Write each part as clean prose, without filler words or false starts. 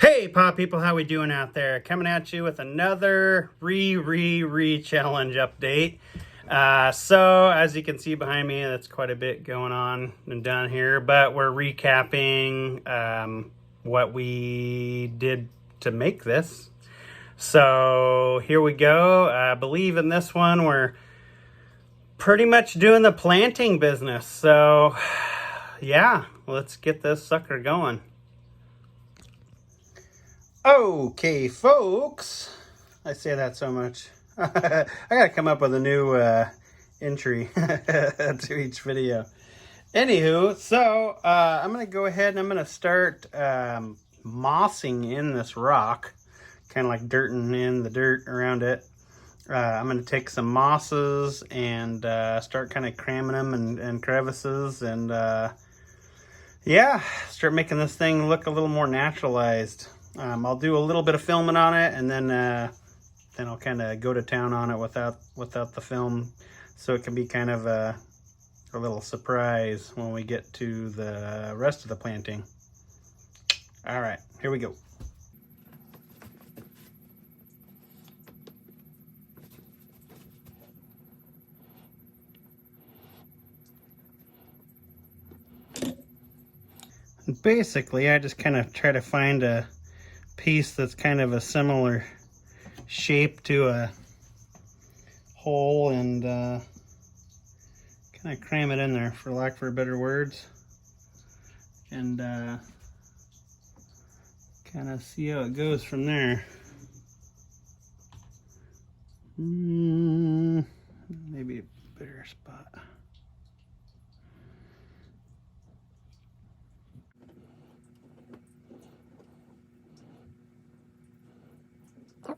Hey Paw People, how we doing out there? Coming at you with another challenge update. So as you can see behind me, that's quite a bit going on and done here, but we're recapping what we did to make this. So here we go. I believe in this one we're pretty much doing the planting business. So yeah, let's get this sucker going. Okay, folks. I say that so much. I gotta come up with a new entry to each video. Anywho, so I'm gonna go ahead and I'm gonna start mossing in this rock, kind of like dirting in the dirt around it. I'm gonna take some mosses and start kind of cramming them and crevices and yeah, start making this thing look a little more naturalized. I'll do a little bit of filming on it, and then I'll kind of go to town on it without the film, so it can be kind of a little surprise when we get to the rest of the planting. All right, here we go. Basically, I just kind of try to find a piece that's kind of a similar shape to a hole and kind of cram it in there, for lack of better words, and kind of see how it goes from there. Maybe a better spot.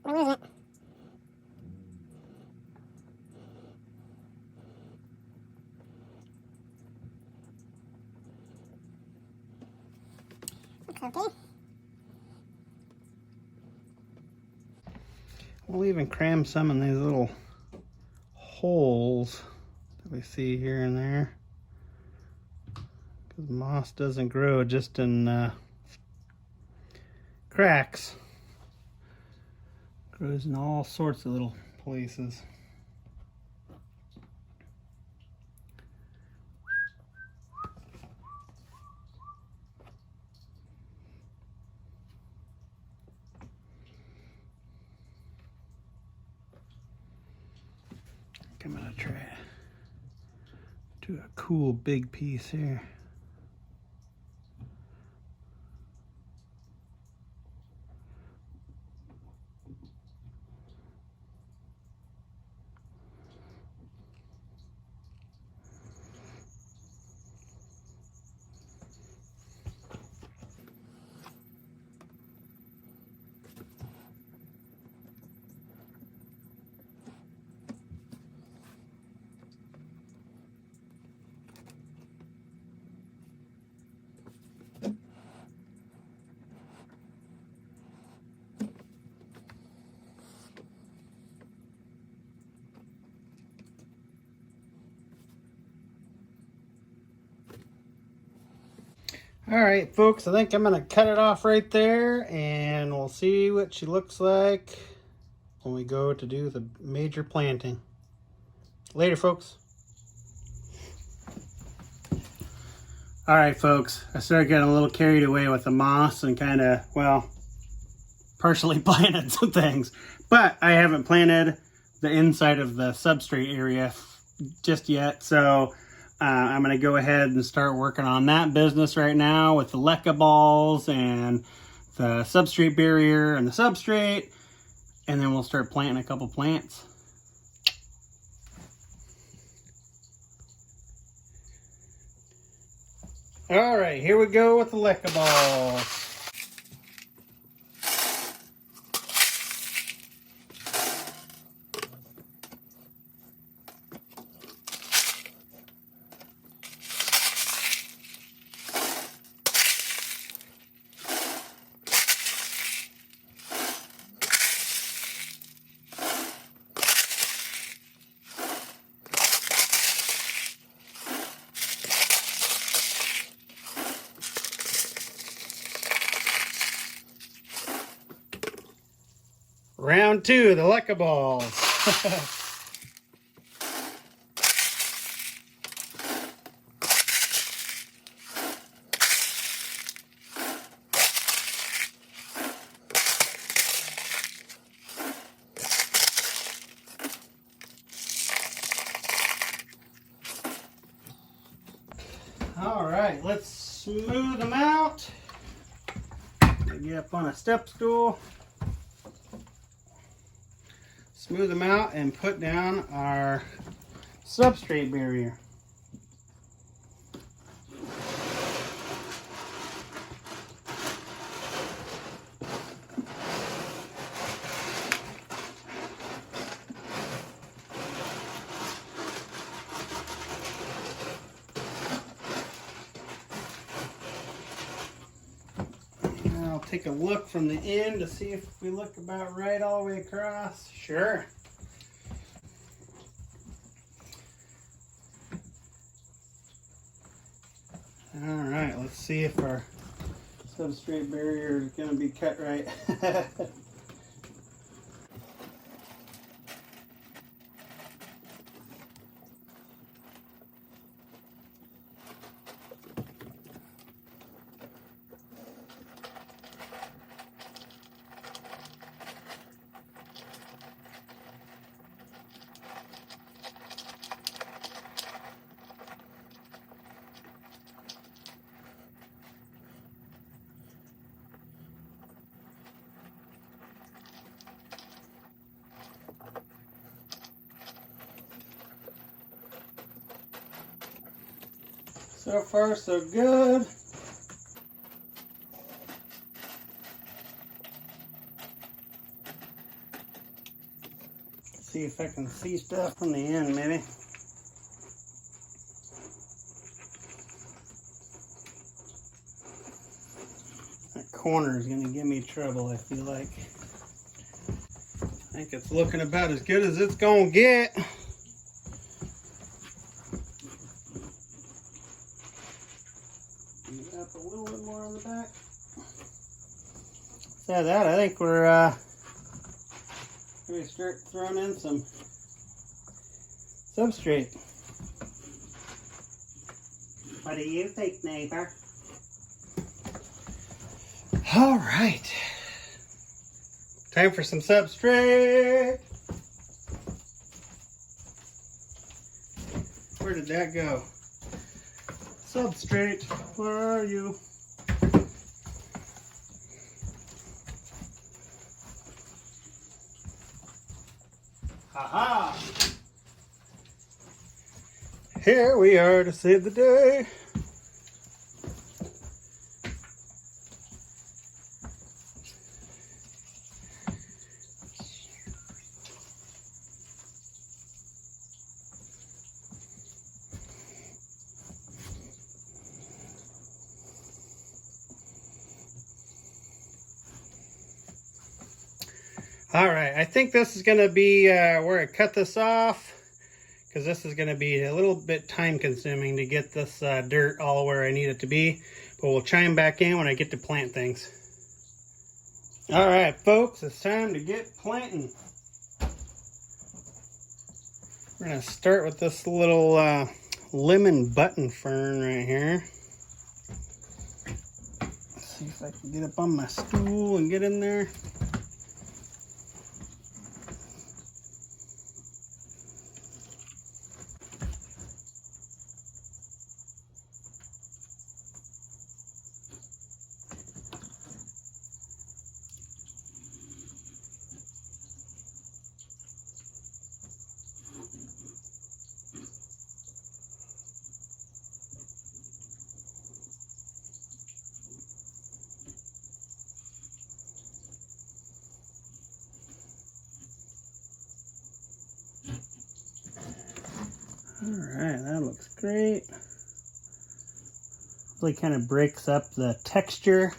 Where is it? Okay. We'll even cram some in these little holes that we see here and there, because moss doesn't grow just in cracks. It grows in all sorts of little places. I'm gonna try to do a cool big piece here. All right, folks, I think I'm gonna cut it off right there, and we'll see what she looks like when we go to do the major planting. Later, folks. All right, folks, I started getting a little carried away with the moss and kind of, well, partially planted some things, but I haven't planted the inside of the substrate area just yet, so I'm going to go ahead and start working on that business right now with the leca balls and the substrate barrier and the substrate, and then we'll start planting a couple plants. All right, here we go with the leca balls. Round 2, the Lecca balls. All right, let's smooth them out. Get up on a step stool. Smooth them out and put down our substrate barrier. I'll take a look from the end to see if we look about right all the way across. Sure. All right, let's see if our substrate barrier is going to be cut right. So far, so good. See if I can see stuff from the end, maybe. That corner is going to give me trouble, I feel like. I think it's looking about as good as it's going to get. Up a little bit more on the back. So that, I think we're going to start throwing in some substrate. What do you think, neighbor? All right. Time for some substrate. Where did that go? Substrate, where are you? Aha! Here we are to save the day. All right, I think this is going to be where I cut this off, because this is going to be a little bit time consuming to get this dirt all where I need it to be, but we'll chime back in when I get to plant things. All right, folks, it's time to get planting. We're going to start with this little lemon button fern right here. Let's see if I can get up on my stool and get in there. Alright, that looks great. Really kind of breaks up the texture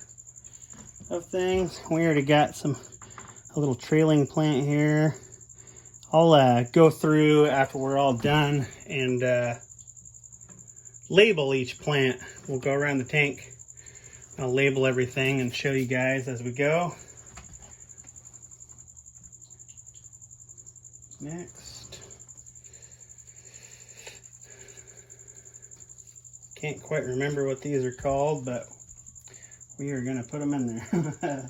of things. We already got a little trailing plant here. I'll go through after we're all done and label each plant. We'll go around the tank. I'll label everything and show you guys as we go. Can't quite remember what these are called, but we are going to put them in there.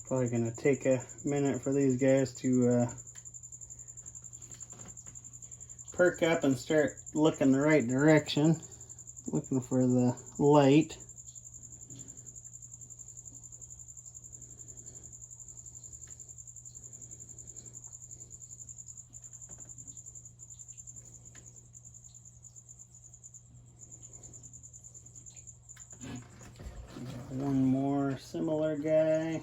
Probably going to take a minute for these guys to perk up and start looking the right direction, looking for the light. One more similar guy.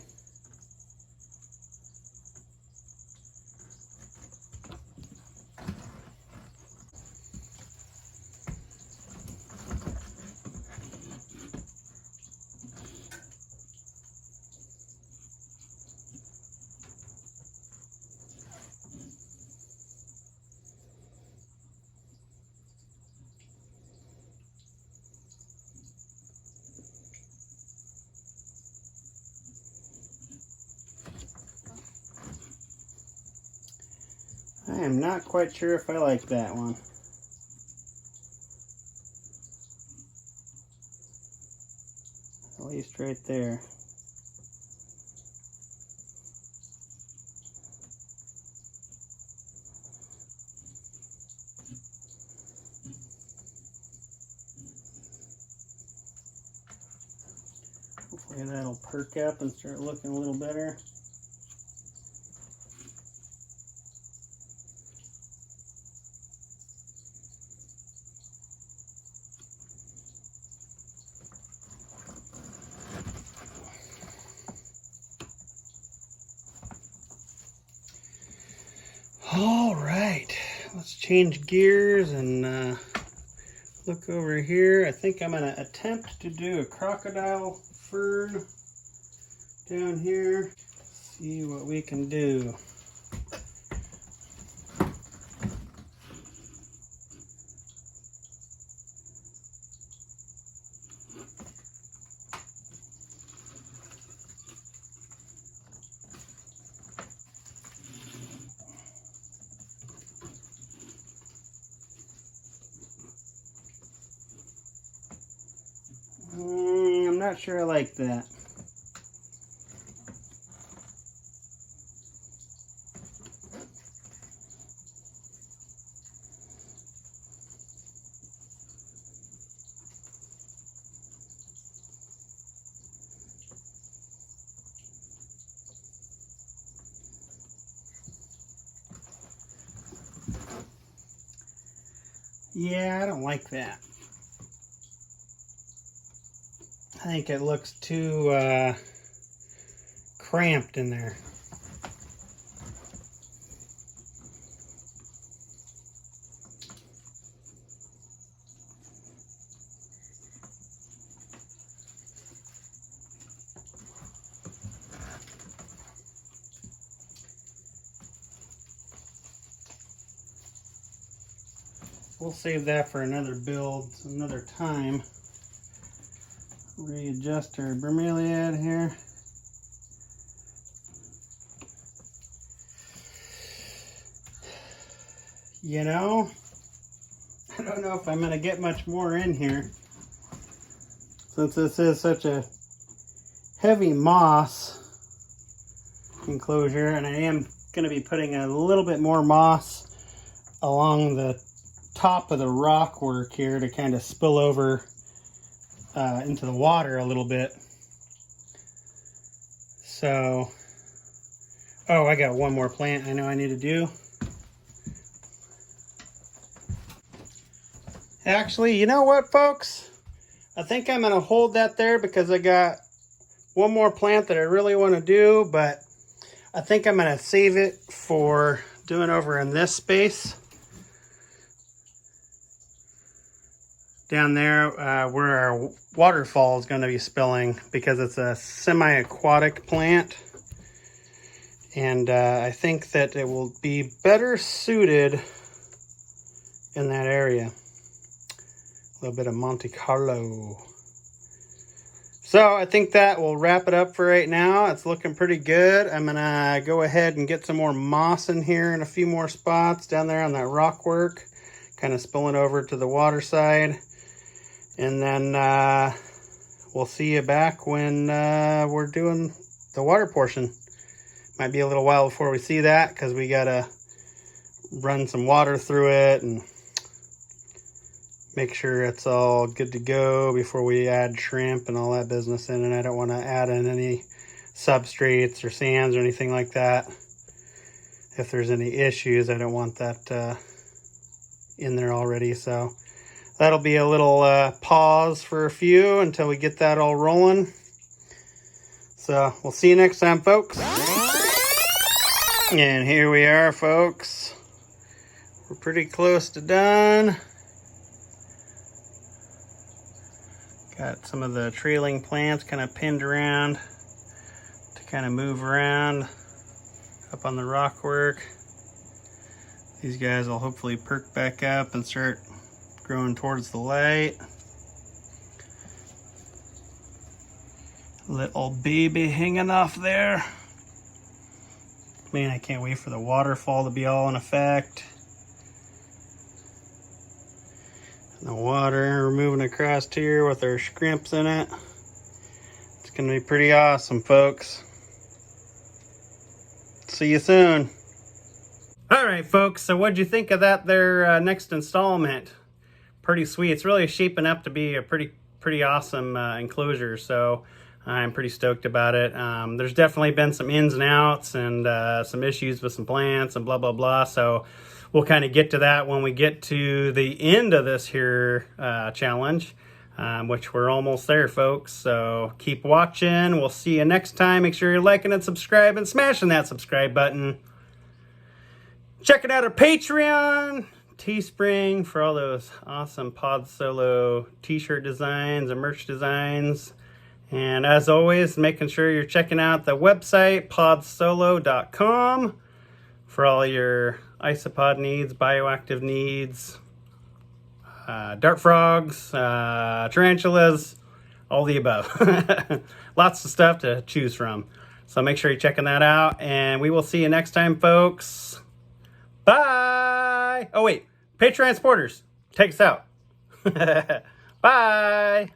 I am not quite sure if I like that one. At least right there. Hopefully that'll perk up and start looking a little better. All right, let's change gears and look over here. I think I'm going to attempt to do a crocodile fern down here. See what we can do. I'm not sure I like that. Yeah, I don't like that. I think it looks too cramped in there. We'll save that for another build, another time. Readjust our bromeliad here. You know, I don't know if I'm going to get much more in here, since this is such a heavy moss enclosure, and I am going to be putting a little bit more moss along the top of the rock work here to kind of spill over into the water a little bit. So, oh, I got one more plant I know I need to do. Actually, you know what, folks? I think I'm going to hold that there because I got one more plant that I really want to do, but I think I'm going to save it for doing over in this space. Down there where our waterfall is going to be spilling, because it's a semi-aquatic plant. And I think that it will be better suited in that area. A little bit of Monte Carlo. So I think that will wrap it up for right now. It's looking pretty good. I'm gonna go ahead and get some more moss in here in a few more spots down there on that rock work, kind of spilling over to the water side. And then we'll see you back when we're doing the water portion. Might be a little while before we see that because we gotta run some water through it and make sure it's all good to go before we add shrimp and all that business in. And I don't want to add in any substrates or sands or anything like that. If there's any issues, I don't want that in there already. So that'll be a little pause for a few until we get that all rolling. So we'll see you next time, folks. And here we are, folks. We're pretty close to done. Got some of the trailing plants kind of pinned around to kind of move around up on the rock work. These guys will hopefully perk back up and start growing towards the light. Little baby hanging off there. Man, I can't wait for the waterfall to be all in effect. The water, we're moving across here with our scrimps in it. It's going to be pretty awesome, folks. See you soon. All right, folks, so what'd you think of that there next installment? Pretty sweet. It's really shaping up to be a pretty awesome enclosure, so I'm pretty stoked about it. There's definitely been some ins and outs and some issues with some plants and blah, blah, blah, so we'll kind of get to that when we get to the end of this here challenge, which we're almost there, folks. So keep watching. We'll see you next time. Make sure you're liking and subscribing, smashing that subscribe button. Check it out, our Patreon, Teespring for all those awesome Pod Solo t-shirt designs and merch designs. And as always, making sure you're checking out the website, podsolo.com, for all your isopod needs, bioactive needs, dart frogs, tarantulas, all the above. Lots of stuff to choose from. So make sure you're checking that out, and we will see you next time, folks. Bye! Oh wait, Patreon supporters, take us out. Bye!